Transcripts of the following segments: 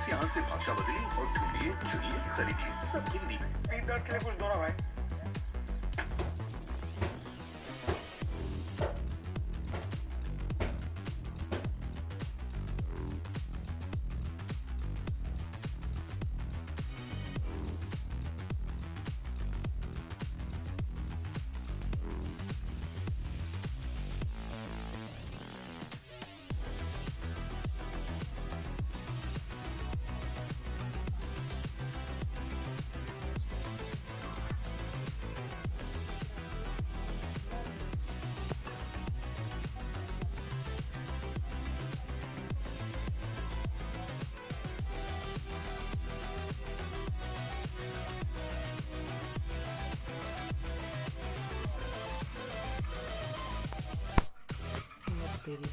बस यहाँ से भाषा बदलिए और ढूंढिए, चुनिए, खरीदिए, सब हिंदी में। पेट दर्द के लिए कुछ दो ना भाई। तेरी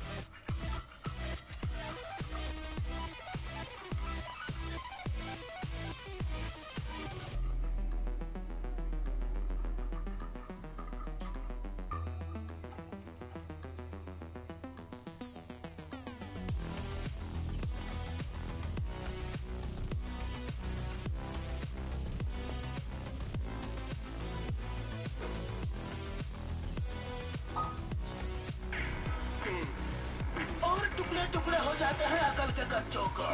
और टुकड़े टुकड़े हो जाते हैं अकल के कच्चों को।